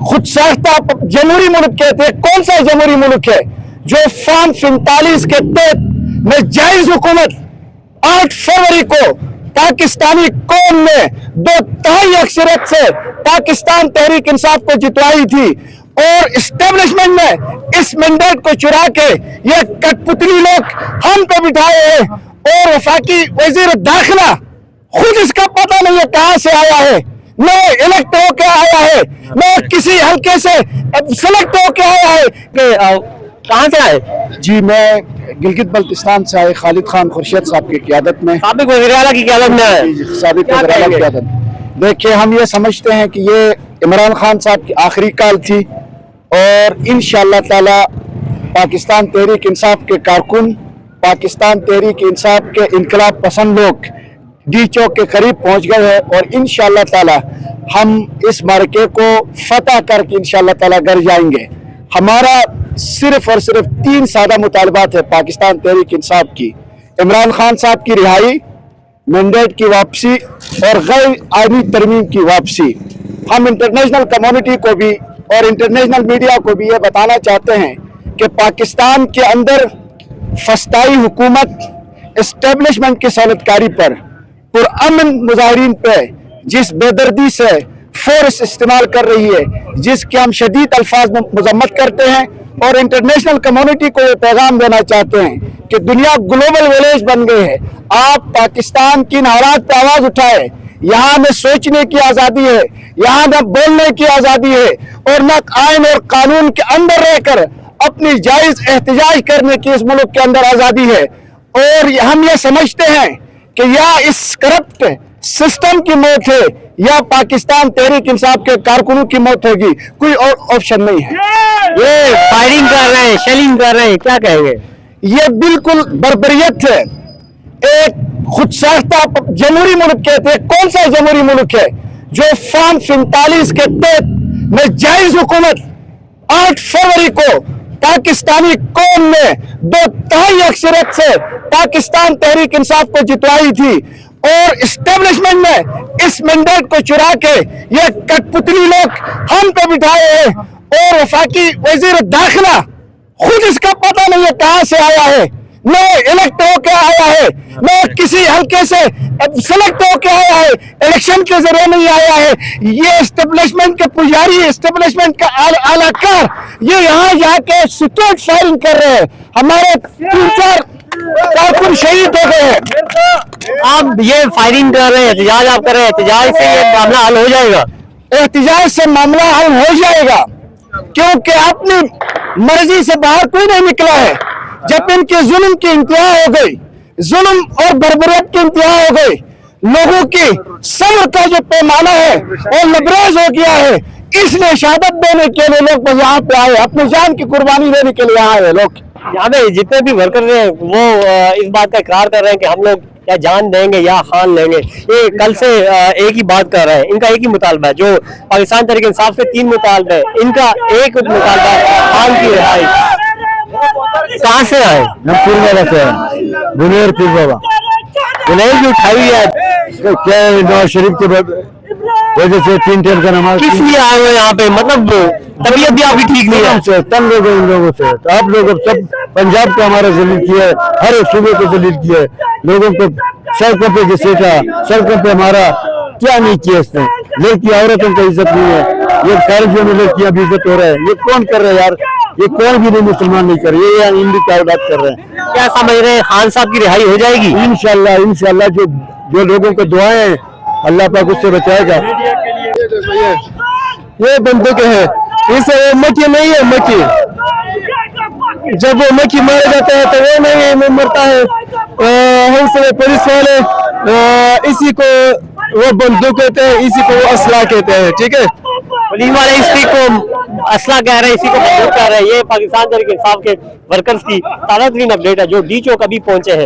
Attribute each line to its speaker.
Speaker 1: खुद साख्ता जमहूरी मुल्क कहते हैं। कौन सा जमहूरी मुल्क है जो फॉर्म 45 के तहत में जायज हुकूमत 8 फरवरी को पाकिस्तानी कौम ने 2/3 अक्सरियत से पाकिस्तान तहरीक इंसाफ को जितवाई थी, और इस्टेब्लिशमेंट ने इस मैंडेट को चुरा के ये कठपुतली लोग हम पे बिठाए हैं, और वफाकी वजीर दाखिला खुद इसका पता नहीं है कहां से आया है, न इलेक्ट होके आया है, न किसी हल्के से सेलेक्ट होके आया है। कहां से आए? जी मैं गिलगित बल्तिस्तान से आए, खालिद खान खुर्शीद साहब की क़यादत में।
Speaker 2: साबिक वज़ीर-ए-आला की क़यादत में आए?
Speaker 1: साबिक वज़ीर-ए-आला की क़यादत। देखिए, हम ये समझते हैं कि ये इमरान खान साहब की आखिरी काल थी, और इंशाअल्लाह ताला पाकिस्तान तहरीक इंसाफ के कारकुन, पाकिस्तान तहरीक इंसाफ के इनकलाब पसंद लोग डी चौक के करीब पहुंच गए हैं, और इंशाअल्लाह ताला हम इस मार्के को फतह करके इंशाअल्लाह ताला घर जाएंगे। हमारा सिर्फ और सिर्फ 3 सादा मुतालबात है पाकिस्तान तहरीक इंसाफ की: इमरान खान साहब की रिहाई, मैंडेट की वापसी, और गैर आईनी तरमीम की वापसी। हम इंटरनेशनल कम्युनिटी को भी और इंटरनेशनल मीडिया को भी ये बताना चाहते हैं कि पाकिस्तान के अंदर फस्ताई हुकूमत एस्टेब्लिशमेंट की सनतकारी पर पुरअमन मुजाहिरीन पे जिस बेदर्दी से फोर्स इस्तेमाल कर रही है, जिसके हम शदीद अल्फाज में मजम्मत करते हैं, और इंटरनेशनल कम्युनिटी को ये पैगाम देना चाहते हैं कि दुनिया ग्लोबल विलेज बन गई है। आप पाकिस्तान की इन हालात पर आवाज उठाए। यहाँ न सोचने की आज़ादी है, यहाँ न बोलने की आज़ादी है, और न आइन और कानून के अंदर रहकर अपनी जायज एहतजाज करने की इस मुल्क के अंदर आज़ादी है। और हम ये समझते हैं कि या इस करप्ट सिस्टम की मौत है, या पाकिस्तान तहरीक इंसाफ के कारकुनों की मौत होगी, कोई और ऑप्शन नहीं है।
Speaker 2: ये फायरिंग कर रहे हैं, शेलिंग कर रहे हैं, क्या कहेंगे?
Speaker 1: ये बिल्कुल बर्बरियत है। एक खुद साख्ता जमहूरी मुल्क कहते हैं। कौन सा जमहूरी मुल्क है जो फॉर्म 45 के तहत में जायज हुकूमत 8 फरवरी को पाकिस्तानी कौम ने 2/3 अक्सरियत से पाकिस्तान तहरीक इंसाफ को जितवाई थी, और इस्टेब्लिशमेंट ने इस मैंडेट को चुरा के ये कठपुतली लोग हम पे बिठाए हैं, और वफाकी वजीर दाखिला खुद इसका पता नहीं है कहां से आया है, न इलेक्ट होके आया है, न किसी हल्के से सेलेक्ट होके आया है, इलेक्शन के जरिए नहीं आया है। ये एस्टेब्लिशमेंट के पुजारी, एस्टेब्लिशमेंट का आलाकार, ये यहाँ जाके स्ट्रीट फायरिंग कर रहे हैं। हमारे 3-4 कारकुन शहीद हो गए हैं।
Speaker 2: आप ये फायरिंग कर रहे हैं, एहतजाज आप कर रहे हैं, एहतजाज से ये मामला हल हो जाएगा?
Speaker 1: एहतजाज से मामला हल हो जाएगा, क्योंकि अपनी मर्जी से बाहर कोई नहीं निकला है। जब इनके जुल्म की इंतहा हो गई, जुल्म और बर्बरियत की इंतहा हो गई, लोगों की सब्र का जो पैमाना है वो लबरेज हो गया है, इसलिए शहादत देने के लिए लोग यहाँ पे आए, अपनी जान की कुर्बानी देने के लिए आए लोग।
Speaker 2: यहाँ पे जितने भी वर्कर हैं वो इस बात का इकरार कर रहे हैं कि हम लोग या जान देंगे या खान लेंगे। ये कल से एक ही बात कर रहे हैं। इनका एक ही मुतालबा है, जो पाकिस्तान तहरीक इंसाफ के 3 मुतालबे, इनका एक मुतालबा है खान की रिहाई। कहाँ से आए?
Speaker 3: पूर्वाला से बुनेर पूर्वाला।
Speaker 2: बुनेर की उठाई है
Speaker 3: क्या नवाज शरीफ के वजह से 3 टाइम का नमाज।
Speaker 2: किस लिए आए हुए यहाँ पे? मतलब तबीयत भी आपकी ठीक नहीं है?
Speaker 3: तंग हो गए इन लोगों से। तो आप लोग सब पंजाब को हमारा जलील किया है, हर एक सूबे को जलील किया है, लोगों को सड़कों पे घसीटा, सड़कों पे हमारा क्या नहीं किया इसने। लड़की औरतों को इज्जत नहीं है, ये कॉलेजों में लड़कियां भी इज्जत हो रहा है। ये कौन कर रहे हैं यार? ये कौन भी नहीं मुसलमान नहीं कर रहे, ये हिंदू क्या बात कर रहे हैं?
Speaker 2: क्या समझ रहे हैं खान साहब की रिहाई हो जाएगी?
Speaker 3: इंशाल्लाह इंशाल्लाह। जो लोगों को दुआएं हैं अल्लाह पाक उससे बचाएगा।
Speaker 1: ये बंदूक है, इसे मक्खी नहीं है, मक्खी जब वो मक्खी मारा जाता है तो वो नहीं मरता है। हम सब पुलिस वाले इसी को वो बंदूक कहते हैं, इसी को वो असला कहते हैं, ठीक है।
Speaker 2: पुलिस वाले इसी को असला कह रहे हैं, इसी को बंदूक कह रहे हैं। ये पाकिस्तान तहरीक इंसाफ के वर्कर्स की ताज़ा तरीन अपडेट है जो डी चौक अभी पहुंचे हैं।